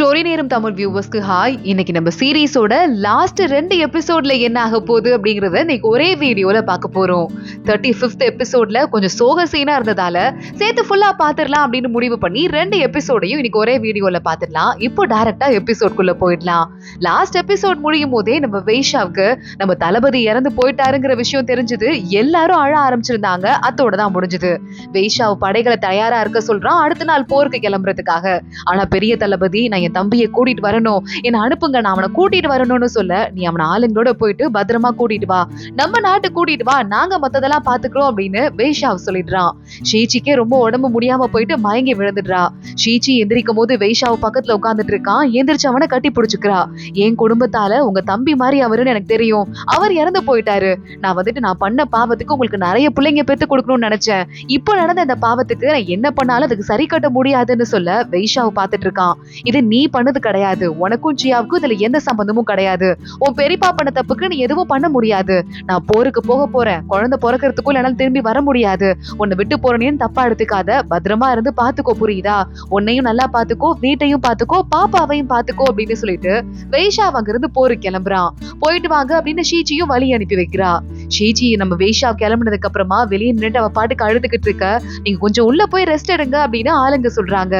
Story நேரம் Tamil வியூவர்ஸ்க்கு hi. இன்னைக்கு நம்ம சீரீஸோட லாஸ்ட் 2 எபிசோட்ல என்ன ஆக போகுது அப்படிங்கறத இன்னைக்கு ஒரே வீடியோல பார்க்க போறோம். 35th எபிசோட்ல கொஞ்சம் சோக சீனா இருந்ததால சேர்த்து ஃபுல்லா பாத்துடலாம் அப்படின்னு முடிவு பண்ணி 2 எபிசோடையும் இன்னைக்கு ஒரே வீடியோல பாத்துடலாம். இப்போ டைரக்டா எபிசோட்குள்ள போயிடலாம். லாஸ்ட் எபிசோட் முடியும் போதே நம்ம வெய்ஷாவுக்கு நம்ம தளபதி இறந்து போயிட்டாருங்கிற விஷயம் தெரிஞ்சது. எல்லாரும் அழ ஆரம்பிச்சிருந்தாங்க. அதோட தான் முடிஞ்சது. வெய்ஷாவ் படைகளை தயாரா இருக்க சொல்றான் அடுத்த நாள் போருக்கு கிளம்புறதுக்காக. ஆனா பெரிய தளபதி, நான் என் தம்பியை கூட்டிட்டு வரணும், என்ன அனுப்புங்க, நான் அவனை கூட்டிட்டு வரணும்னு சொல்ல, நீ அவனை ஆளுங்களோட போயிட்டு பத்திரமா கூட்டிட்டு வா, நம்ம நாட்டுக்கு கூட்டிட்டு வா, நாங்க மத்ததெல்லாம் பாத்துக்கிறோம் அப்படின்னு வெய்ஷாவ் சொல்லிடுறான். ஷீச்சிக்கே ரொம்ப உடம்பு முடியாம போயிட்டு மயங்கி விழுந்துடுறா. ஷீச்சி எந்திரிக்கும் போது வெய்ஷாவ் பக்கத்துல உட்கார்ந்துட்டு இருக்கான். எந்திரிச்சு அவனை கட்டி பிடிச்சுக்கிறா. என் குடும்பத்தால உங்க தம்பி மாதிரி அவருன்னு எனக்கு தெரியும், அவர் இறந்து போயிட்டாரு. நான் பண்ண பாவத்துக்கு உங்களுக்கு நிறைய பிள்ளைங்க பெத்து கொடுக்கணும்னு நினைச்சேன். இப்போ நடந்த இந்த பாவத்துக்கு நான் என்ன பண்ணாலும் அதுக்கு சரி கட்ட முடியாதுன்னு சொல்ல வெய்ஷாவ் பாத்துட்டு இருக்கான். இது நீ பண்ணது கிடையாது, உனக்கும் ஜியாவுக்கும் இதுல எந்த சம்பந்தமும் கிடையாது. உன் பெரியப்பா பண்ண தப்புக்கு நீ எதுவும் பண்ண முடியாது. நான் போருக்கு போக போறேன், குழந்தை பிறக்கிறதுக்குள்ள என்னால திரும்பி வர முடியாது. உன்னை விட்டு போறேன்னு தப்பா எடுத்துக்காத, பத்திரமா இருந்து பாத்துக்கோ, புரியுதா? உன்னையும் நல்லா பாத்துக்கோ, வீட்டையும் பாத்துக்கோ, பாப்பாவையும் பாத்துக்கோ அப்படின்னு சொல்லிட்டு வெய்ஷாவ் அங்கிருந்து போருக்கு கிளம்புறான். போயிட்டு வாங்க அப்படின்னு ஷீச்சியும் வழி அனுப்பி வைக்கிறா. ஷீச்சி நம்ம வெய்ஷாவ் கிளம்புனதுக்கு அப்புறமா வெளியே நின்று அவ பாட்டுக்கு அழுதுகிட்டு இருக்க. நீங்க கொஞ்சம் உள்ள போய் ரெஸ்ட் எடுங்க அப்படின்னு ஆளுங்க சொல்றாங்க.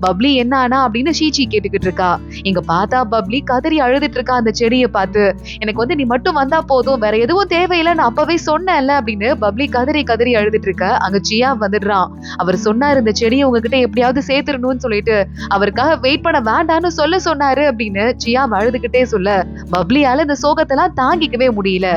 பப்ளி என்ன ஆனா அப்படின்னு ஷீச்சி கேட்டுக்கிட்டு இருக்கா. இங்க பார்த்தா பப்ளி கதறி அழுதுட்டு இருக்கா அந்த செடியை பார்த்து. எனக்கு நீ மட்டும் வந்தா போதும், வேற எதுவும் தேவையில்லை, நான் அப்பவே சொன்னேன்ல அப்படின்னு பப்ளி கதறி கதறி அழுதுட்டு இருக்க. அங்க ஜியா வந்துடுறான். அவர் சொன்னாரு இந்த செடியை உங்ககிட்ட எப்படியாவது சேர்த்துடணும்னு சொல்லிட்டு, அவருக்காக வெயிட் பண்ண வேண்டான்னு சொல்ல சொன்னாரு அப்படின்னு ஜியா அழுதுகிட்டே சொல்ல, பப்ளியால இந்த சோகத்தெல்லாம் தாங்கிக்கவே முடியல.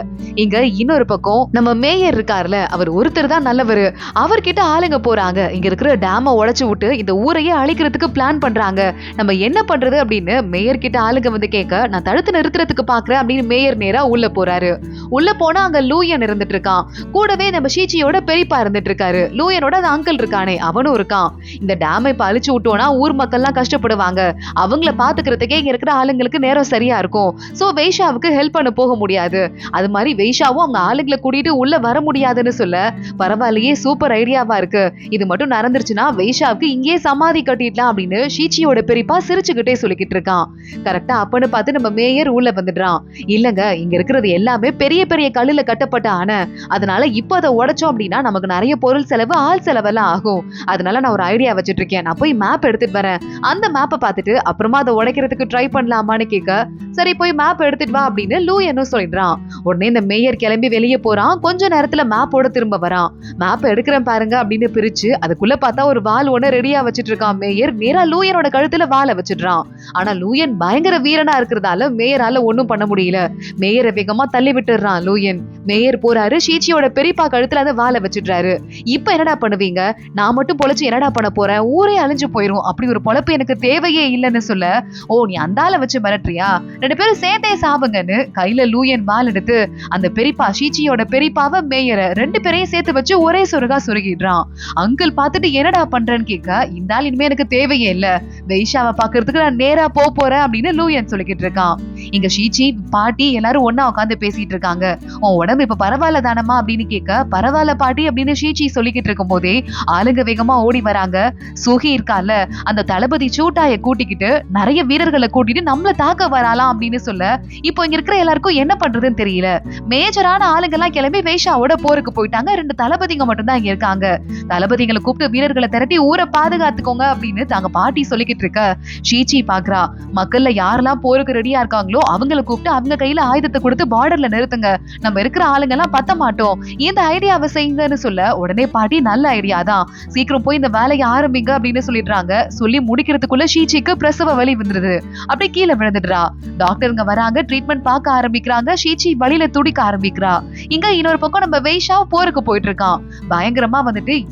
இங்க இன்னொரு பக்கம் நம்ம மேயர் இருக்காருல, அவர் ஒருத்தர் தான் நல்லவரு. அவர்கிட்ட ஆளுங்க போறாங்க. இங்க இருக்கிற டேம உடைச்சு விட்டு இந்த ஊரையே அழிக்கிறதுக்கு பிளான் பண்றாங்க. நம்ம என்ன பண்றது அப்படின்னு மேயர் கிட்ட ஆளுங்க வந்து கேட்க, நான் தடுத்து நிறுத்துறதுக்கு பாக்குறேன் அப்படின்னு மேயர் நேரா உள்ள போறாரு. உள்ள போனா அங்க லூயன் இருந்துட்டு இருக்கான். கூடவே நம்ம ஷீச்சியோட பெரியப்பா இருந்துட்டு இருக்காரு. லூயனோட அந்த அங்கிள் இருக்கானே அவனும் இருக்கான். இந்த டேமை இப்ப அழிச்சு விட்டோம்னா ஊர் மக்கள்லாம் கஷ்டப்படுவாங்க. அவங்கள பாத்துக்கிறதுக்கே இங்க இருக்கிற ஆளுங்களுக்கு நேரம் சரியா இருக்கும். சோ வெய்ஷாவுக்கு ஹெல்ப் பண்ண போக முடியாது. அது மாதிரி வெய்ஷாவும் அவங்க ஆளுங்களை கூட்டிட்டு உள்ள வர முடியாதுன்னு சொல்ல, பரவாயில்லையே, சூப்பர் ஐடியாவா இருக்கு, இது மட்டும் நடந்துருச்சுன்னா வெய்ஷாவுக்கு இங்கேயே சமாதி கட்டிடலாம் அப்படின்னு ஷீச்சியோட பெரியப்பா சிரிச்சுக்கிட்டே சொல்லிக்கிட்டு இருக்கான். கரெக்டா அப்பன்னு பார்த்து நம்ம மேயர் உள்ள வந்துடுறான். இல்லங்க, இங்க இருக்கிறது எல்லாமே பெரிய பெரிய கல்லுல கட்டப்பட்ட அணை. அதனால இப்போ அதை உடைச்சோம் அப்படின்னா நமக்கு நிறைய பொருள் செலவு, ஆள் செலவெல்லாம் ஆகும். அதனால நான் ஒரு ஐடியா வச்சுட்டு இருக்கேன். நான் போய் மேப் எடுத்துட்டு வரேன். அந்த மேப்பை பார்த்துட்டு அப்புறமா அதை உடைக்கிறதுக்கு ட்ரை பண்ணலாமான்னு கேட்க, சரி போய் மேப் எடுத்துட்டு வா அப்படின்னு லூயனும் சொல்லிடுறான். உடனே இந்த மேயர் கிளம்பி வெளியே போறான். கொஞ்ச நேரத்துல மேப்போட திரும்ப வரான். மேப் எடுக்கிறேன் பாருங்க அப்படின்னு பிரிச்சு அதுக்குள்ள பார்த்தா ஒரு வால் ஒண்ணு ரெடியா வச்சிட்டு இருக்கான் மேயர். நேரா லூயனோட கழுத்துல வாழை வச்சிடுறான். ஆனா லூயன் பயங்கர வீரனா இருக்கிறதால மேயரால ஒண்ணும் பண்ண முடியல. மேயரை வேகமா தள்ளி விட்டுறான் லூயன். மேயர் போறாரு, ஷீச்சியோட பெரியப்பா கழுத்துல அந்த வாழை வச்சிடுறாரு. இப்ப என்னடா பண்ணுவீங்க? நான் மட்டும் பொழைச்சு என்னடா பண்ண போறேன்? ஊரே அழிஞ்சு போயிரும். அப்படி ஒரு பொழப்பு எனக்கு தேவையே இல்லைன்னு சொல்ல, ஓ நீ அந்தால வச்சு மிரட்டுறியா, 2 பேரும் சேர்த்தே சாவுங்கன்னு கையில லூயன் வால் எடுத்து அந்த பெரியப்பா ஷீச்சியோட பெரியப்பாவை மேயரை 2 பேரையும் சேர்த்து வச்சு ஒரே சொருகா சொருகிடுறான். அங்கிள் பார்த்துட்டு என்னடா பண்றேன்னு கேட்க, இந்த ஆள் இனிமே எனக்கு தேவையே இல்ல, வெய்ஷாவை பாக்குறதுக்கு நான் நேரா போறேன் அப்படின்னு லூயன் சொல்லிக்கிட்டு இருக்கான். இங்க ஷீச்சி பாட்டி எல்லாரும் ஒன்னா உட்காந்து பேசிட்டு இருக்காங்க. உன் உடம்பு இப்ப பரவாயில்ல தானமா அப்படின்னு கேட்க, பரவாயில்ல பாட்டி அப்படின்னு ஷீச்சி சொல்லிக்கிட்டு இருக்கும் போதே ஆளுங்க வேகமா ஓடி வராங்க. சுகி இருக்கால, அந்த தளபதி சூட்டாய கூட்டிக்கிட்டு நிறைய வீரர்களை கூட்டிட்டு நம்மள தாக்க வராலாம் அப்படின்னு சொல்ல, இப்போ இங்க இருக்கிற எல்லாருக்கும் என்ன பண்றதுன்னு தெரியல. மேஜரான ஆளுங்க எல்லாம் கிளம்பி வெய்ஷாவோட போருக்கு போயிட்டாங்க. 2 தளபதிங்க மட்டும் தான் இங்க இருக்காங்க. தளபதிகளை கூப்பிட்டு வீரர்களை திரட்டி ஊரை பாதுகாத்துக்கோங்க அப்படின்னு தாங்க பாட்டி சொல்லிக்கிட்டு இருக்க, ஷீச்சி பாக்குறா. மக்கள்ல யாரெல்லாம் போருக்கு ரெடியா இருக்காங்களோ அவங்களை கூப்பிட்டு அவங்க கையில ஆயுதத்தை கொடுத்து பார்டர்ல நிறுத்துங்க, நம்ம இருக்கிற ஆளுங்க எல்லாம் பத்த மாட்டோம், இந்த ஐடியாவை செய்யுங்கன்னு சொல்ல, உடனே பாட்டி நல்ல ஐடியா தான், சீக்கிரம் போய் இந்த வேலையை ஆரம்பிங்க அப்படின்னு சொல்லிடுறாங்க. சொல்லி முடிக்கிறதுக்குள்ள ஷீச்சிக்கு பிரசவ வலி வந்துருது. அப்படியே கீழே விழுந்துடுறா. டாக்டருங்க வராங்க, ட்ரீட்மெண்ட் பார்க்க ஆரம்பிக்கிறாங்க. ஷீச்சி வலியில துடிக்க ஆரம்பிக்கிறா. இங்க இன்னொரு பக்கம் நம்ம வெய்ஷா போருக்கு போயிட்டு இருக்கான். பயங்கரமா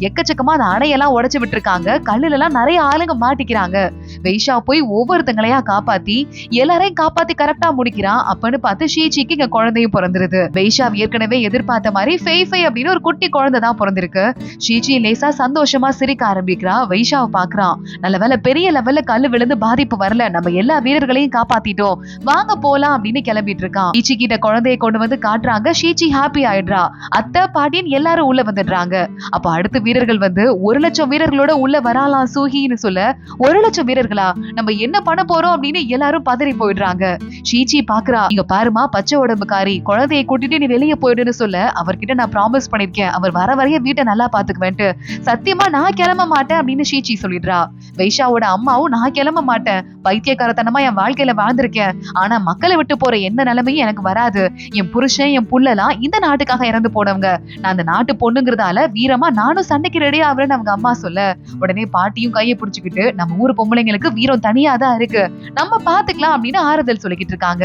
எக்கச்சக்கமா அந்த அணையெல்லாம் உடைச்சு விட்டு இருக்காங்க. கல்லுல எல்லாம் நிறைய ஆளுங்க மாட்டிக்கிறாங்க. வெய்ஷா போய் ஒவ்வொருத்தங்களையா காப்பாத்தி எல்லாரையும் காப்பாத்தி கரெக்டா முடிக்கிறான். அப்பன்னு பார்த்து ஷீச்சிக்கு இங்க குழந்தையும் பிறந்துருது. வைஷாவ் ஏற்கனவே எதிர்பார்த்த மாதிரி ஃபெய்ஃபை அப்படின்னு ஒரு குட்டி குழந்தை தான் பிறந்திருக்கு. ஷீச்சி லேசா சந்தோஷமா சிரிக்க ஆரம்பிக்கிறா. வைஷாவை பாக்குறான். நல்ல வேலை பெரிய லெவல்ல கல்லு விழுந்து பாதிப்பு வரல, நம்ம எல்லா வீரர்களையும் காப்பாத்திட்டோம், வாங்க போலாம் அப்படின்னு கிளம்பிட்டு இருக்கான். ஷீச்சி கிட்ட குழந்தையை கொண்டு வந்து காட்டுறாங்க. ஷீச்சி ஹாப்பி ஆயிடுறா. அத்தை பாட்டின்னு எல்லாரும் உள்ள வந்துடுறாங்க. அப்ப அடுத்த வீரர்கள் வந்து 1,00,000 வீரர்களோட உள்ள வரலாம் சூஹின்னு சொல்ல, 1,00,000 வீரர்களா, நம்ம என்ன பண்ண போறோம் அப்படின்னு எல்லாரும் பதறி போயிடுறாங்க. ஷீச்சி பாக்குறா. இங்க பாருமா பச்சை உடம்புக்காரி, குழந்தையை கூட்டிட்டு நீ வெளியே போயிடுன்னு சொல்ல, அவர்கிட்ட நான் ப்ராமிஸ் பண்ணிருக்கேன், அவர் வர வரைய வீட்டை நல்லா பாத்துக்குவேன்ட்டு, சத்தியமா நான் கிளம்ப மாட்டேன் அப்படின்னு ஷீச்சி சொல்லிடுறா. வைஷாவோட அம்மாவும் நான் கிளம்ப மாட்டேன், பைத்தியக்காரத்தனமா என் வாழ்க்கையில வாழ்ந்திருக்கேன், ஆனா மக்களை விட்டு போற எந்த நிலைமையும் எனக்கு வராது, என் புருஷன் என் புள்ளலாம் இந்த நாட்டுக்காக இறந்து போனவங்க, நான் அந்த நாட்டு பொண்ணுங்கிறதால வீரமா நானும் சண்டைக்கு ரெடி ஆகுறேன்னு அவங்க அம்மா சொல்ல, உடனே பாட்டியும் கையை பிடிச்சுக்கிட்டு நம்ம ஊர் பொம்பளைங்களுக்கு வீரம் தனியாதான் இருக்கு, நம்ம பாத்துக்கலாம் அப்படின்னு ஆறுதல் சொல்லிக்கிட்டு இருக்காங்க.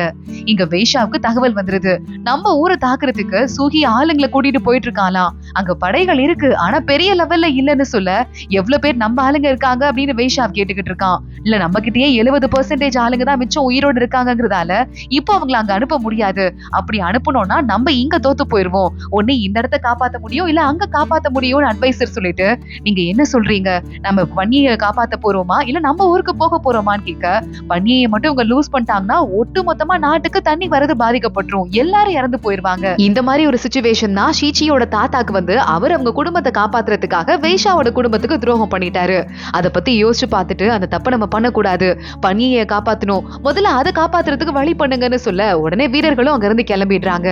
இங்க வைஷாவுக்கு தகவல் வந்துருது. நம்ம ஊரை தாக்குறதுக்கு சூஹி ஆளுங்களை கூட்டிட்டு போயிட்டு இருக்காளாம். அங்க படைகள் இருக்கு, ஆனா பெரிய லெவல்ல இல்லன்னு சொல்ல, எவ்வளவு பேர் நம்ம ஆளுங்க இருக்காங்க அப்படின்னு வைஷாவ் கேட்டுக்கிட்டு இருக்கான். இல்ல நம்ம கிட்டயே 70% ஆளுங்க தான் மிச்சம் உயிரோடு இருக்காங்கிறதால இப்போ அவங்களை அங்க அனுப்ப முடியாது, அப்படி அனுப்பணும்னா நம்ம இங்க தோத்து போயிருவோம், ஒண்ணு இந்த இடத்த காப்பாத்த முடியும் இல்ல அங்க காப்பாத்த முடியும்னு அட்வைசர் சொல்லிட்டு, நீங்க என்ன சொல்றீங்க, நம்ம பன்னியை காப்பாத்த போறோமா இல்ல நம்ம ஊருக்கு போக போறோமான்னு கேட்க, பன்னியை மட்டும் இவங்க லூஸ் பண்ணிட்டாங்கன்னா ஒட்டு மொத்தமா நாட்டுக்கு தண்ணி வரது பாதிக்கப்பட்டுரும், எல்லாரும் இறந்து போயிருவாங்க. இந்த மாதிரி ஒரு சிச்சுவேஷன் தான் ஷீச்சியோட தாத்தாக்கு வந்து அவர் அவங்க குடும்பத்தை காப்பாத்துறதுக்காக வைஷாவோட குடும்பத்துக்கு துரோகம் பண்ணிட்டாரு. அத பத்தி யோசிச்சு பார்த்துட்டு அந்த தப்ப நம்ம பண்ணக்கூடாது, பன்னியை காப்பாத்தணும், முதல்ல அதை காப்பாத்துறதுக்கு வழி பண்ணுங்கன்னு சொல்ல, உடனே வீரர்களும் அங்க இருந்து கிளம்பிடுறாங்க.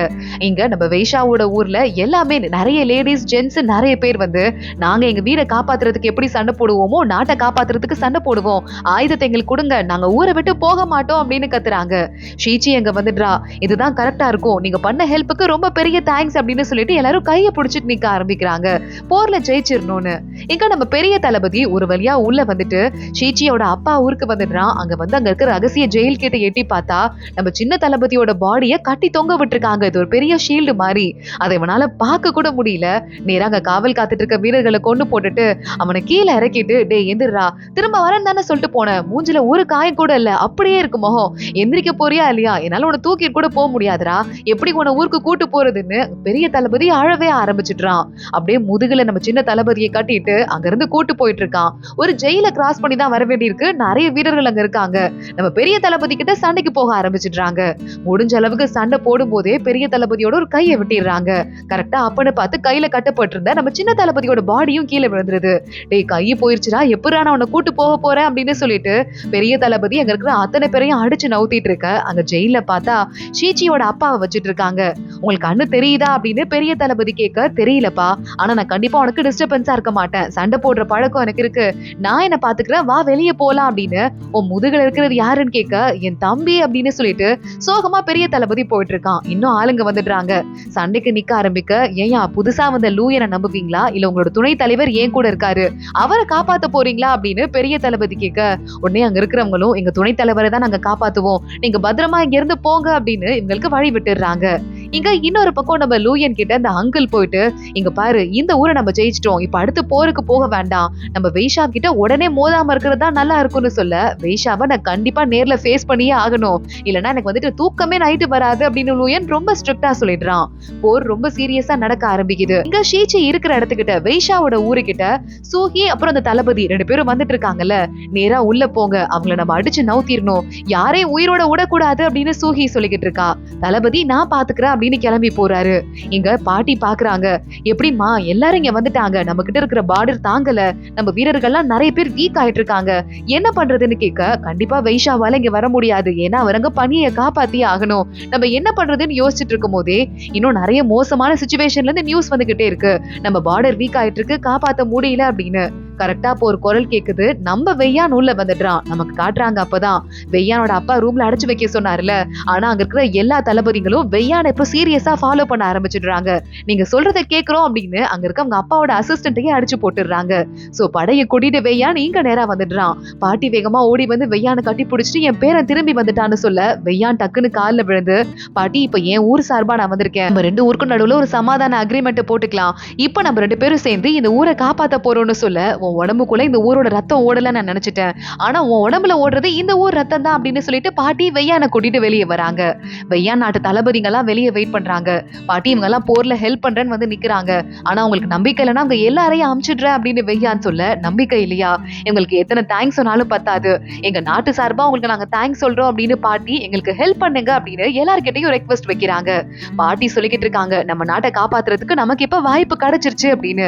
இங்க நம்ம வைஷாவோட ஊர்ல எல்லாமே நிறைய லேடிஸ் ஜென்ஸ் நிறைய பேர் வந்து, நாங்க எங்க வீரை காப்பாத்துறதுக்கு எப்படி சண்டை போடுவோமோ நாட்டை காப்பாத்துறதுக்கு சண்டை போடுவோம், ஆயுதத்தை எங்களுக்கு கொடுங்க, நாங்க ஊரை விட்டு போக மாட்டோம் அப்படின்னு கத்துறாங்க. ஷீச்சி அங்க வந்துடுறா. இதுதான் கரெக்டா இருக்கும், நீங்க பண்ண ஹெல்ப்புக்கு ரொம்ப பெரிய தேங்க்ஸ் அப்படின்னு சொல்லிட்டு எல்லாரும் கையை பிடிச்சிட்டு நிக்க ஆரம்பிக்கிறாங்க, போர்ல ஜெயிச்சிடணும்னு. இங்க நம்ம பெரிய தளபதி ஒரு வழியா உள்ள வந்துட்டு ஷீச்சியோட அப்பா ஊருக்கு வந்துடுறான். அங்க வந்து அங்க இருக்க ரகசிய ஜெயில் கிட்ட எட்டி பார்த்தா நம்ம சின்ன தளபதியோட பாடிய கட்டி தொங்க விட்டுருக்காங்க. இது ஒரு பெரிய ஷீல்டு மாதிரி, அதை இவனால பார்க்க கூட முடியல. நேரா அங்க காவல் காத்துட்டு இருக்க வீரர்களை கொண்டு போட்டுட்டு அவனை கீழே இறக்கிட்டு, டே எந்திரா, திரும்ப வரேன்னு தானே சொல்லிட்டு போனேன், மூஞ்சில ஒரு காயம் கூட இல்ல, அப்படியே இருக்கு முகம், எந்திரிக்க போறியா இல்லையா, என்னால உன்னை தூக்கிட்டு கூட போக முடியாதுரா, எப்படி உன்னை ஊருக்கு கூட்டு போறதுன்னு பெரிய தளபதி அழவே ஆரம்பிச்சிடுறான். அப்படியே முதுகுல நம்ம சின்ன தளபதியை கட்டிட்டு அங்க இருந்து கூட்டு போயிட்டு இருக்கான். ஒரு ஜெயில கிராஸ் பண்ணி தான் வர வேண்டியிருக்கு, நிறைய வீரர்கள் அங்க இருக்காங்க. நம்ம பெரிய தளபதி கிட்ட சண்டைக்கு போக ஆரம்பிச்சிடுறாங்க. முடிஞ்ச அளவுக்கு சண்டை போடும் போதே பெரிய தளபதியோட ஒரு கையை விட்டிடுறாங்க. கரெக்டா அப்பன்னு பார்த்து கையில கட்டப்பட்டிருந்த நம்ம சின்ன தளபதியோட பாடியும் கீழே விழுந்துருது. டேய் கையை போயிருச்சுடா, எப்படா நான் உன்னை கூட்டு போக போறேன் அப்படின்னு சொல்லிட்டு பெரிய தளபதி அங்க இருக்கிற அத்தனை பேரையும் அடிச்சு நவுத்திட்டு இருக்க, அங்க ஜெயில பார்த்தா ஷீச்சியோட அப்பாவை வச்சிட்டு இருக்காங்க. உங்களுக்கு கண்ணு தெரியுதா அப்படின்னு பெரிய தளபதி கேட்க, தெரியலப்பா, ஆனா நான் கண்டிப்பா உனக்கு டிஸ்டர்பன்ஸா இருக்க மாட்டேன், சண்டை போடுற பழக்கம் எனக்கு இருக்கு, நான் என்ன பாத்துக்கிறேன், வா வெளியே போலாம் அப்படின்னு. உன் முதுகுல இருக்கிறது யாருன்னு கேட்க, என் தம்பி அப்படின்னு சொல்லிட்டு சோகமா பெரிய தளபதி போயிட்டு இருக்கான். இன்னும் ஆளுங்க வந்துடுறாங்க. சண்டைக்கு நிக்க ஆரம்பிக்க, ஏயா புதுசா வந்த லூயனை நம்புவீங்களா இல்ல உங்களோட துணை தலைவர் ஏன் கூட இருக்காரு, அவரை காப்பாத்த போறீங்களா அப்படின்னு பெரிய தளபதி கேட்க, உடனே அங்க இருக்கிறவங்களும் எங்க துணை தலைவரை தான் நாங்க காப்பாத்துவோம், நீங்க பத்திரமா இங்க இருந்து போங்க அப்படின்னு இவங்களுக்கு வழி விட்டுறாங்க. இங்க இன்னொரு பக்கம் நம்ம லூயன் கிட்ட அந்த அங்கிள் போயிட்டு, இங்க பாரு, இந்த ஊரை நம்ம ஜெயிச்சிட்டோம், இப்ப அடுத்து போருக்கு போக வேண்டாம், நம்ம வைஷா கிட்ட உடனே மோதாம இருக்கிறது தான் நல்லா இருக்கும்னு சொல்ல, வைஷாவை நான் கண்டிப்பா நேர்ல ஃபேஸ் பண்ணியே ஆகணும், இல்லன்னா எனக்கு வந்துட்டு தூக்கமே நைட்டு வராது அப்படின்னு லூயன் ரொம்ப ஸ்ட்ரிக்டா சொல்லிடுறான். போர் ரொம்ப சீரியஸா நடக்க ஆரம்பிக்குது. இங்க ஷீச்சி இருக்கிற இடத்துக்கிட்ட வைஷாவோட ஊருக்கிட்ட சூஹி அப்புறம் அந்த தளபதி 2 பேரும் வந்துட்டு இருக்காங்கல்ல, நேரா உள்ள போங்க, அவங்கள நம்ம அடிச்சு நவுத்திரணும், யாரையும் உயிரோட விடக்கூடாது அப்படின்னு சூஹி சொல்லிக்கிட்டு இருக்கா. தளபதி நான் பாத்துக்கிறேன் அப்படின்னு கிளம்பி போறாரு. இங்க பாட்டி பாக்குறாங்க, எப்படிமா எல்லாரும் இங்க வந்துட்டாங்க, நம்ம கிட்ட இருக்கிற பார்டர் தாங்கல, நம்ம வீரர்கள்லாம் நிறைய பேர் வீக் ஆயிட்டு இருக்காங்க, என்ன பண்றதுன்னு கேட்க, கண்டிப்பா வைஷாவால இங்க வர முடியாது, ஏன்னா அவரங்க பணியை காப்பாத்தி ஆகணும், நம்ம என்ன பண்றதுன்னு யோசிச்சுட்டு இருக்கும் போதே இன்னும் நிறைய மோசமான சிச்சுவேஷன்ல இருந்து நியூஸ் வந்துகிட்டே இருக்கு, நம்ம பார்டர் வீக் ஆயிட்டு இருக்கு, காப்பாத்த முடியல அப்படின்னு. கரெக்டா அப்போ ஒரு குரல் கேக்குது, நம்ம வெய்யான் உள்ள வந்துடுறான். நமக்கு காட்டுறாங்க அப்பதான் வெய்யானோட அப்பா ரூம்ல அடைச்சு வைக்க சொன்னார்ல, ஆனா அங்க இருக்கிற எல்லா தளபதிகளும் வெய்யான இப்ப சீரியஸா ஃபாலோ பண்ண ஆரம்பிச்சிடுறாங்க. நீங்க சொல்றதை கேக்குறோம் அப்படின்னு அங்க இருக்க அவங்க அப்பாவோட அசிஸ்டன்ட்டையே அடிச்சு போட்டுடுறாங்க. சோ படைய கூட்டிட்டு வெய்யான் இங்க நேரா வந்துடுறான். பாட்டி வேகமா ஓடி வந்து வெய்யான கட்டி பிடிச்சிட்டு என் பேரன் திரும்பி வந்துட்டான்னு சொல்ல, வெய்யான் டக்குன்னு கால்ல விழுந்து, பாட்டி இப்ப என் ஊர் சார்பா நான் வந்திருக்கேன், நம்ம 2 ஊருக்கு நடுவுல ஒரு சமாதான அக்ரிமெண்ட் போட்டுக்கலாம், இப்ப நம்ம 2 பேரும் சேர்ந்து இந்த ஊரை காப்பாத்த போறோம்னு சொல்ல, உன் உடம்புக்குள்ள இந்த ஊரோட ரத்தம் ஓடல நான் நினைச்சிட்டேன். ஆனா உன் உடம்புல ஓடுறது இந்த ஊர் ரத்தம் தான் அப்படின்னு சொல்லிட்டு பாட்டி வெய்யானை கூட்டிட்டு வெளியே வராங்க. வெய்யான் நாட்டு தளபதிங்க எல்லாம் வெளியே வெயிட் பண்றாங்க. பாட்டி இவங்க எல்லாம் போர்ல ஹெல்ப் பண்றேன்னு வந்து நிக்கிறாங்க. ஆனா உங்களுக்கு நம்பிக்கை இல்லைன்னா அவங்க எல்லாரையும் அமிச்சிடுற அப்படின்னு வெய்யான்னு சொல்ல, நம்பிக்கை இல்லையா, எங்களுக்கு எத்தனை தேங்க்ஸ் சொன்னாலும் பத்தாது, எங்க நாட்டு சார்பா உங்களுக்கு நாங்க தேங்க்ஸ் சொல்றோம் அப்படின்னு பாட்டி எங்களுக்கு ஹெல்ப் பண்ணுங்க அப்படின்னு எல்லார்கிட்டையும் ரெக்வெஸ்ட் வைக்கிறாங்க. பாட்டி சொல்லிக்கிட்டு இருக்காங்க, நம்ம நாட்டை காப்பாத்துறதுக்கு நமக்கு இப்ப வாய்ப்பு கிடைச்சிருச்சு அப்படின்னு.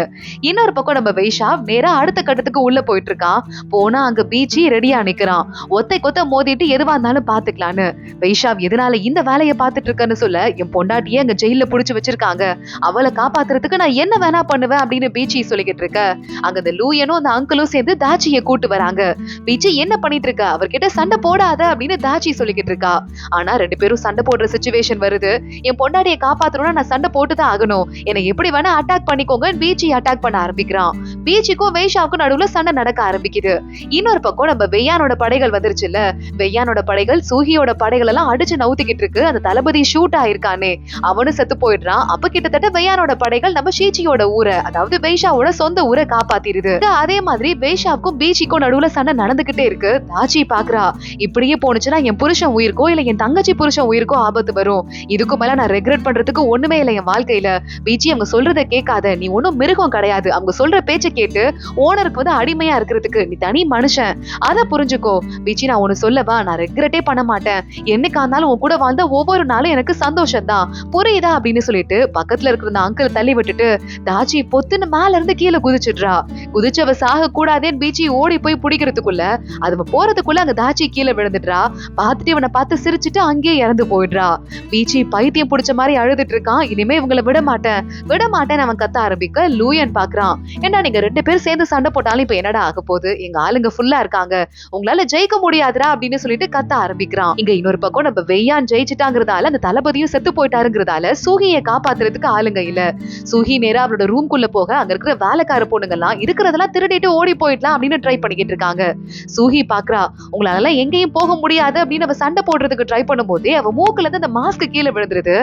இன்னொரு பக்கம் நம்ம வைஷாவ் நேரா அடுத்த கட்டத்துக்கு உள்ள போயிட்டு இருக்கான். போனா அங்க பீச்சி ரெடியா நிக்கிறான். ஒத்தை கொத்த மோதிட்டு எதுவா இருந்தாலும் பாத்துக்கலான்னு. வைஷாவ் எதனால இந்த வேலையை பாத்துட்டு இருக்கன்னு சொல்ல, என் பொண்டாட்டியே அங்க ஜெயில புடிச்சு வச்சிருக்காங்க, அவளை காப்பாத்துறதுக்கு நான் என்ன வேணா பண்ணுவேன் அப்படின்னு பீச்சி சொல்லிக்கிட்டு இருக்க. அங்க அந்த லூயனும் அந்த அங்கிளும் சேர்ந்து தாச்சியை கூட்டு வராங்க. பீச்சி என்ன பண்ணிட்டு இருக்க, அவர்கிட்ட சண்டை போடாத அப்படின்னு தாச்சி சொல்லிக்கிட்டு இருக்கா. ஆனா ரெண்டு பேரும் சண்டை போடுற சிச்சுவேஷன் வருது. என் பொண்டாட்டியை காப்பாத்தணும்னா நான் சண்டை போட்டுதான் ஆகணும், என்னை எப்படி வேணா அட்டாக் பண்ணிக்கோங்க பீச்சி அட்டாக் பண்ண ஆரம்பிக்கிறான். பீச்சிக்கும் வைஷாவுக்கும் நடுவுல சண்டை நடக்க ஆரம்பிக்குது. இன்னொரு பக்கம் நம்ம வெய்யானோட படைகள் வந்துருச்சுல்ல, வெய்யானோட படைகள் சூஹியோட படைகள் எல்லாம் அடிச்சு நவுத்திக்கிட்டு இருக்கு. அந்த தளபதி ஷூட் ஆயிருக்கானே அவனும் செத்து போயிடுறான். அப்ப கிட்டத்தட்ட வெய்யானோட படைகள் நம்ம ஷீச்சியோட ஊரை, அதாவது வைஷாவோட சொந்த ஊரை காப்பாத்திருது. அதே மாதிரி வைஷாவுக்கும் பீச்சிக்கும் நடுவுல சண்டை நடந்துகிட்டே இருக்கு. தாச்சி பாக்குறா, இப்படியே போனுச்சுன்னா என் புருஷன் உயிருக்கோ இல்ல என் தங்கச்சி புருஷன் உயிருக்கோ ஆபத்து வரும், இதுக்கு மேல நான் ரெக்ரெட் பண்றதுக்கு ஒண்ணுமே இல்லை என் வாழ்க்கையில. பீச்சி அவங்க சொல்றத கேட்காத, நீ ஒன்னும் மிருகம் கிடையாது, அவங்க சொல்ற பேச்ச கேட்டு ஓனருக்கு வந்து அடிமையா இருக்கிறதுக்கு நீ தனி மனுஷன், அத புரிஞ்சுக்கோ. பீச்சி நான் ஒண்ணு சொல்லவா, நான் ரெக்ரெட்டே பண்ண மாட்டேன், என்னைக்கா இருந்தாலும் உன் கூட வாழ்ந்த ஒவ்வொரு நாளும் எனக்கு சந்தோஷம் தான், புரியுதா அப்படின்னு சொல்லிட்டு பக்கத்துல இருக்கிற அந்த அங்கிள் தள்ளி விட்டுட்டு தாச்சி பொத்துன்னு மேல இருந்து கீழே குதிச்சுடுறா. குதிச்சவ சாக கூடாதேன்னு பீச்சி ஓடி போய் பிடிக்கிறதுக்குள்ள அது போறதுக்குள்ள அங்க தாச்சி கீழே விழுந்துடுறா. பார்த்துட்டு இவனை பார்த்து சிரிச்சுட்டு அங்கேயே இறந்து போயிடுறா. பீச்சி பைத்தியம் பிடிச்ச மாதிரி அழுதுட்டு இருக்கான். இனிமே இவங்களை விட மாட்டேன் அவன் கத்த ஆரம்பிக்க லூயன் பாக்குறான். ஏன்னா நீங்க ரெண்டு பேரும் சேர்ந்து சண்டை போட்டாலும் இப்ப என்னடா ஆக போகுது, எங்க ஆளுங்க ஃபுல்லா இருக்காங்க, உங்களால ஜெயிக்க முடியாதுடா அப்படின்னு சொல்லிட்டு கத்த ஆரம்பிக்கிறான். இங்க இன்னொரு பக்கம் நம்ம வெய்யான் ஜெயிச்சுட்டாங்கிறதால அந்த தளபதியும் செத்து போயிட்டாருங்கிறதால சூஹியை காப்பாத்துறதுக்கு ஆளுங்க இல்ல. சூஹி நேரா அவரோட ரூம்குள்ள போக அங்க இருக்கிற வேலைக்கார பொண்ணுங்க எல்லாம் இருக்கிறதெல்லாம் திருடிட்டு ஓடி போயிடலாம் அப்படின்னு ட்ரை பண்ணிக்கிட்டு இருக்காங்க. சூஹி பாக்குறா, உங்களால எங்கேயும் போக முடியாது அப்படின்னு அவ சண்டை போடுறதுக்கு ட்ரை பண்ணும் போதே அவ மூக்குல இருந்து அந்த மாஸ்க் கீழே விழுந்துருது.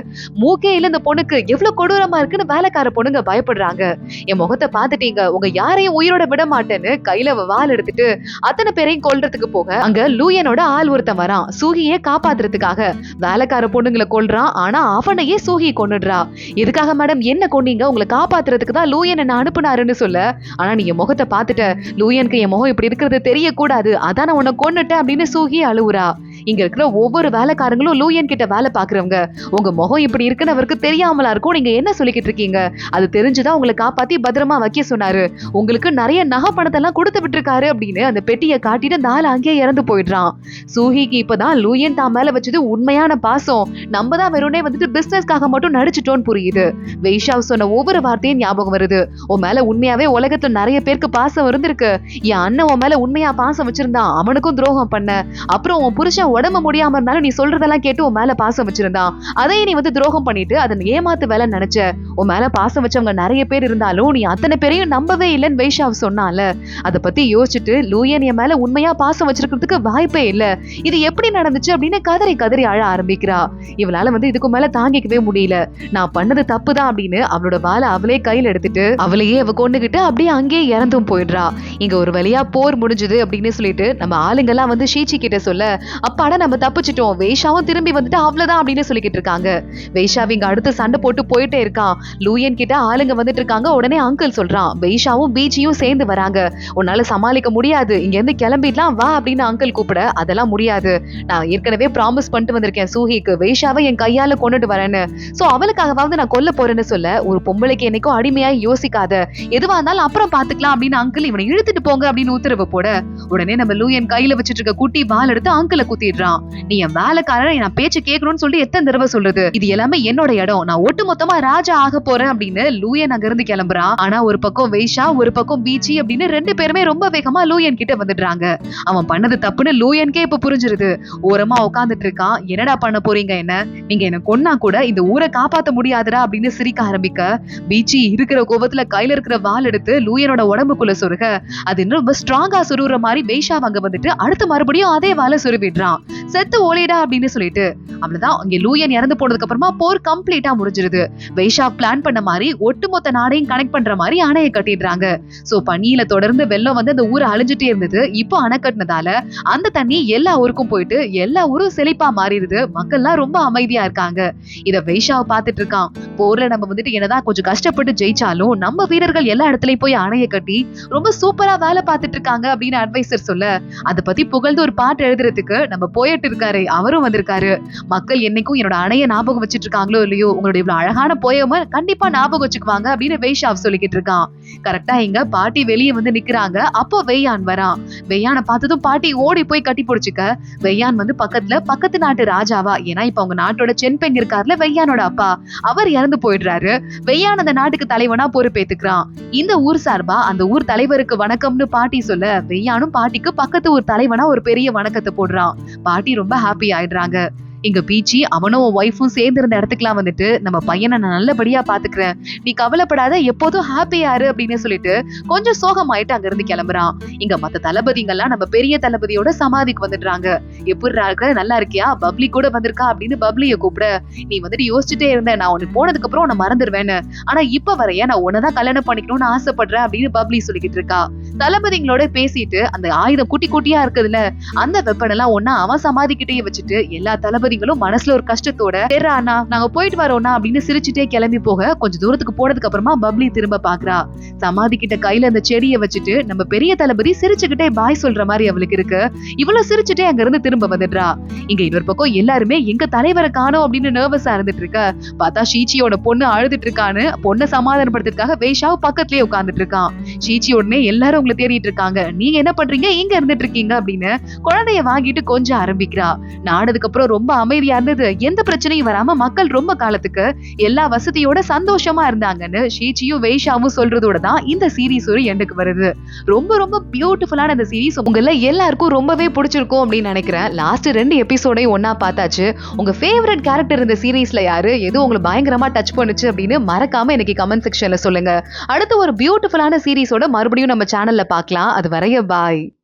மூக்கே இல்ல இந்த பொண்ணுக்கு, எவ்வளவு கொடூரமா இருக்குன்னு வேலைக்கார பொண்ணுங்க பயப்படுறாங்க. என் முகத்தை பாத்துட்டீங்க, உங்க யாரையும் உயிரோட விட மாட்டேன்னு கையில வாள் எடுத்துட்டு அத்தனை பேரையும் கொல்றதுக்கு போக அங்க லூயனோட ஆள் ஒருத்தன் வரான். சூஹியை காப்பாத்துறதுக்காக வேலைக்கார பொண்ணுங்களை கொல்றான். ஆனா அவனையே சூஹி கொன்னுடுறா. எதுக்காக மேடம் என்ன கொன்னீங்க, உங்களை காப்பாத்துறதுக்கு தான் லூயன் என்ன அனுப்புனாருன்னு சொல்ல, ஆனா நீ என் முகத்தை பாத்துட்ட, லூயனுக்கு என் முகம் இப்படி இருக்கிறது தெரியக்கூடாது, அதான் நான் உன்னை கொன்னுட்டேன் அப்படின்னு சூஹி அழுவுறா. இங்க இருக்கிற ஒவ்வொரு வேலைக்காரங்களும் லூயன் கிட்ட வேலை பாக்குறவங்க, உங்க முகம் இப்படி இருக்குன்னு அவருக்கு தெரியாமலா இருக்கும், நீங்க என்ன சொல்லிக்கிட்டு இருக்கீங்க, அது தெரிஞ்சுதான் உங்களை காப்பாத்தி பத்திரமா வைக்க சொன்னாரு, உங்களுக்கு நிறைய நகை பணத்தை எல்லாம் கொடுத்து விட்டுருக்காரு அப்படின்னு அந்த பெட்டியை காட்டிட்டு அந்த ஆள் அங்கேயே இறந்து போயிடுறான். சூஹிக்கு இப்பதான் லூயன் தான் மேல வச்சது உண்மையான பாசம், நம்ம தான் வெறுனே வந்துட்டு பிசினஸ்க்காக மட்டும் நடிச்சிட்டோன்னு புரியுது. வைஷாவ் சொன்ன ஒவ்வொரு வார்த்தையும் ஞாபகம் வருது. உன் மேல உண்மையாவே உலகத்துல நிறைய பேருக்கு பாசம் இருந்திருக்கு, என் அண்ணன் உன் மேல உண்மையா பாசம் வச்சிருந்தான், அவனுக்கும் துரோகம் பண்ண, அப்புறம் உன் புருஷன் உடம்பு முடியாம இருந்தாலும் நீ சொல்றதெல்லாம் கேட்டு உன் மேல பாசம் வச்சிருந்தான், அதையே நீ வந்து துரோகம் பண்ணிட்டு அதை ஏமாத்து வேலை நினைச்ச, உன் மேல பாசம் வச்சவங்க நிறைய பேர் இருந்தாலும் நீ அத்தனை பேரையும் நம்பவே இல்லைன்னு வைஷாவ் சொன்னால, அதை பத்தி யோசிச்சுட்டு லூயன் என் மேல உண்மையா பாசம் வச்சிருக்கிறதுக்கு வாய்ப்பே இல்ல, இது எப்படி நடந்துச்சு அப்படின்னு கதறி கதறி அழ ஆரம்பிக்கிறா. இவளால வந்து இதுக்கு மேல தாங்கிக்கவே முடியல, நான் பண்ணது தப்புதான் அப்படின்னு அவளோட வாளை அவளே கையில எடுத்துட்டு அவளையே அவ கொண்டுகிட்டு அப்படியே அங்கேயே இறந்தும் போயிடுறா. இங்க ஒரு வழியா போர் முடிஞ்சது அப்படின்னு சொல்லிட்டு நம்ம ஆளுங்க எல்லாம் வந்து ஷீச்சி கிட்ட சொல்ல, அப்பாடா நம்ம தப்பிச்சிட்டோம், வைஷாவும் திரும்பி வந்துட்டு அவ்வளவுதான் அப்படின்னு சொல்லிக்கிட்டு இருக்காங்க. வைஷாவ் இங்க அடுத்து சண்டை போட்டு போயிட்டே இருக்கான். லூயன் கிட்ட ஆளுங்க வந்துட்டு இருக்காங்க. உடனே அங்கிள் சொல்றான், வைஷாவும் பீச்சியும் சேர்ந்து வராங்க, உன்னால சமாளிக்க முடியாது, இங்க இருந்து கிளம்பிடலாம் வா அப்படின்னு அங்கிள் கூப்பிட, அதெல்லாம் முடியாது, நான் ஏற்கனவே ப்ராமிஸ் பண்ணிட்டு வந்திருக்கேன் சூஹிக்கு, வைஷாவை என் கையால கொண்டுட்டு வரேன்னு, சோ அவளுக்காகவாவது நான் கொல்ல போறேன்னு சொல்ல, ஒரு பொம்பளைக்கு என்னைக்கும் அடிமையா யோசிக்காத, எதுவா இருந்தாலும் அப்புறம் பாத்துக்கலாம் அப்படின்னு அங்கிள் இவனை இழுத்துட்டு போங்க அப்படின்னு உத்தரவு போட, உடனே நம்ம லூயன் கையில வச்சிட்டு இருக்க குட்டி வாள் எடுத்து அங்கிளை குத்திடுறான். நீ என் வேலைக்காரன், நான் பேச்சு கேட்கணும்னு சொல்லி எத்தனை தடவை சொல்றது, இது எல்லாமே என்னோட இடம், நான் ஒட்டு மொத்தமா ராஜா ஆக போறேன் அப்படின்னு லூயன் அங்க இருந்து கிளம்புறான். ஆனா ஒரு பக்கம் வைஷா ஒரு பக்கம் பீச்சி அப்படின்னு ரெண்டு பேருமே ரொம்ப வேகமா லூயன் கிட்ட வந்துடுறாங்க. அவன் பண்ணது தப்புன்னு லூயன்கே இப்ப புரிஞ்சிருது. ஓரமா உட்காந்துட்டு இருக்கான். என்னடா பண்ண போறீங்க, என்ன நீங்க என்ன கொன்னா கூட இந்த ஊரை காப்பாத்த முடியாதுடா அப்படின்னு சிரிக்க ஆரம்பிக்க, பீச்சி இருக்கிற கோபத்துல கையில இருக்கிற வாள் எடுத்து லூயனோட உடம்புக்குள்ள சொருக, அது இன்னும் ரொம்ப ஸ்ட்ராங்கா சொருகிற மாதிரி வைஷா அங்க வந்துட்டு அடுத்து மறுபடியும் அதே வாளை சொருவிடுறான். செத்து ஓலிடா அப்படின்னு சொல்லிட்டு அவ்வளவுதான். இங்க லூயன் இறந்து போனதுக்கு அப்புறமா போர் கம்ப்ளீட்டா முடிஞ்சிருது. வைஷாக் பிளான் பண்ண மாதிரி ஒட்டுமொத்த நாடையும் கனெக்ட் பண்ற மாதிரி அணையை கட்டிடுறாங்க. சோ பனியில தொடர்ந்து வெள்ளம் வந்து அந்த ஊரை அழிஞ்சிட்டே இருந்தது. இப்போ அணை கட்டினதால அந்த தண்ணி எல்லா ஊருக்கும் போயிட்டு எல்லா ஊரும் செழிப்பா மாறிடுது. மக்கள்லாம் ரொம்ப அமைதியா இருக்காங்க. இத வைஷாவ பாத்துட்டு இருக்கான். போர்ல நம்ம வந்துட்டு என்னதான் கொஞ்சம் கஷ்டப்பட்டு ஜெயிச்சாலும் நம்ம வீரர்கள் எல்லா இடத்துலயும் போய் அணையை கட்டி ரொம்ப சூப்பரா வேலை பார்த்துட்டு இருக்காங்க அப்படின்னு அட்வைசர் சொல்ல, அதை பத்தி புகழ்ந்து ஒரு பாட்டு எழுதுறதுக்கு நம்ம போயிட்டு இருக்காரு அவரும் வந்திருக்காரு. மக்கள் என்னைக்கும் என்னோட அணைய ஞாபகம் வச்சுட்டு இருக்காங்களோ இல்லையோ, உங்களோட இவ்வளவு அழகான போயம கண்டிப்பா ஞாபகம் வச்சுக்குவாங்க அப்படின்னு வைஷாவ் சொல்லிக்கிட்டு இருக்கான். கரெக்டா இங்க பாட்டி வெளியே வந்து நிக்கிறாங்க. அப்போ வெய்யான் வரான். வெய்யான பார்த்ததும் பாட்டி ஓடி போய் கட்டி பிடிச்சுக்க, வெய்யான் வந்து பக்கத்து நாட்டு ராஜாவா, ஏன்னா இப்ப அவங்க நாட்டோட சென்பெங் இருக்காருல வெய்யானோட அப்பா, அவர் இறந்து போயிடுறாரு. வெய்யான் அந்த நாட்டுக்கு தலைவனா பொறுப்பேத்துக்கிறான். இந்த ஊர் சார்பா அந்த ஊர் தலைவருக்கு வணக்கம்னு பாட்டி சொல்ல, வெய்யானும் பாட்டிக்கு பக்கத்து ஊர் தலைவனா ஒரு பெரிய வணக்கத்தை போடுறான். பாட்டி ரொம்ப ஹாப்பி ஆயிடுறாங்க. இங்க பீச்சி அவனும் ஒய்ஃபும் சேர்ந்து இருந்த இடத்துக்குலாம் வந்துட்டு, நம்ம பையனை நான் நல்லபடியா பாத்துக்கிறேன், நீ கவலைப்படாத, எப்போதும் ஹாப்பியாரு அப்படின்னு சொல்லிட்டு கொஞ்சம் சோகமாயிட்டு அங்க இருந்து கிளம்புறான். இங்க மத்த தளபதிங்கெல்லாம் நம்ம பெரிய தளபதியோட சமாதிக்கு வந்துடுறாங்க. எப்படி நல்லா இருக்கியா, பப்ளி கூட வந்திருக்கா அப்படின்னு பப்ளிய கூப்பிட, நீ வந்துட்டு யோசிச்சுட்டே இருந்த, நான் உனக்கு போனதுக்கு அப்புறம் உன்னை மறந்துடுவேன்னு, ஆனா இப்ப வரைய நான் உன்னதான் கல்யாணம் பண்ணிக்கணும்னு ஆசைப்படுறேன் அப்படின்னு பப்ளி சொல்லிக்கிட்டு இருக்கா. தளபதிங்களோட பேசிட்டு அந்த ஆயுதம் குட்டி குட்டியா இருக்குதுல்ல, அந்த வெப்பன் எல்லாம் ஒன்னா அவன் சமாதிக்கிட்டே வச்சுட்டு எல்லா தளபதிகளும் மனசுல ஒரு கஷ்டத்தோட அண்ணா நாங்க போயிட்டு வரோம்னா அப்படின்னு சிரிச்சுட்டே கிளம்பி போக, கொஞ்சம் தூரத்துக்கு போனதுக்கு அப்புறமா பப்ளி திரும்ப பாக்குறா. சமாதி கிட்ட கையில அந்த செடியை வச்சுட்டு நம்ம பெரிய தளபதி சிரிச்சுக்கிட்டே பாய் சொல்ற மாதிரி அவளுக்கு இருக்கு. இவ்வளவு சிரிச்சுட்டே அங்க இருந்து திரும்ப வந்துடுறா. இங்க இன்னொரு பக்கம் எல்லாருமே எங்க தலைவரை காணோம் அப்படின்னு நர்வஸா இருந்துட்டு இருக்க. பார்த்தா ஷீச்சியோட பொண்ணு அழுதுட்டு இருக்கான்னு பொண்ணை சமாதானப்படுத்துறதுக்காக வைஷாவ் பக்கத்துலயே உட்கார்ந்துட்டு இருக்கான். ஷீச்சி உடனே எல்லாரும் உங்களை தேடிட்டு இருக்காங்க, நீங்க என்ன பண்றீங்க, இங்க இருந்துட்டு இருக்கீங்க அப்படின்னு குழந்தைய வாங்கிட்டு கொஞ்சம் ஆரம்பிக்கிறா. நாடுதுக்கு அப்புறம் ரொம்ப அமைதியா இருந்தது, எந்த பிரச்சனையும் வராம மக்கள் ரொம்ப காலத்துக்கு எல்லா வசதியோட சந்தோஷமா இருந்தாங்கன்னு ஷீச்சியும் வைஷாவும் சொல்றதோட தான் இந்த சீரீஸ் ஒரு எண்டுக்கு வருது. ரொம்ப ரொம்ப பியூட்டிஃபுல்லான இந்த சீரீஸ் உங்கள எல்லாருக்கும் ரொம்பவே பிடிச்சிருக்கும் அப்படின்னு நினைக்கிறேன். லாஸ்ட் 2 எபிசோடையும் ஒன்னா பார்த்தாச்சு. உங்க ஃபேவரட் கேரக்டர் இந்த சீரீஸ்ல யாரு, எது உங்களுக்கு பயங்கரமா டச் பண்ணுச்சு அப்படின்னு மறக்காம எனக்கு கமெண்ட் செக்ஷன்ல சொல்லுங்க. அடுத்து ஒரு பியூட்டிஃபுல்லான சீரீஸோட மறுபடியும் நம்ம சேனல்ல பார்க்கலாம். அது வரைய பாய்.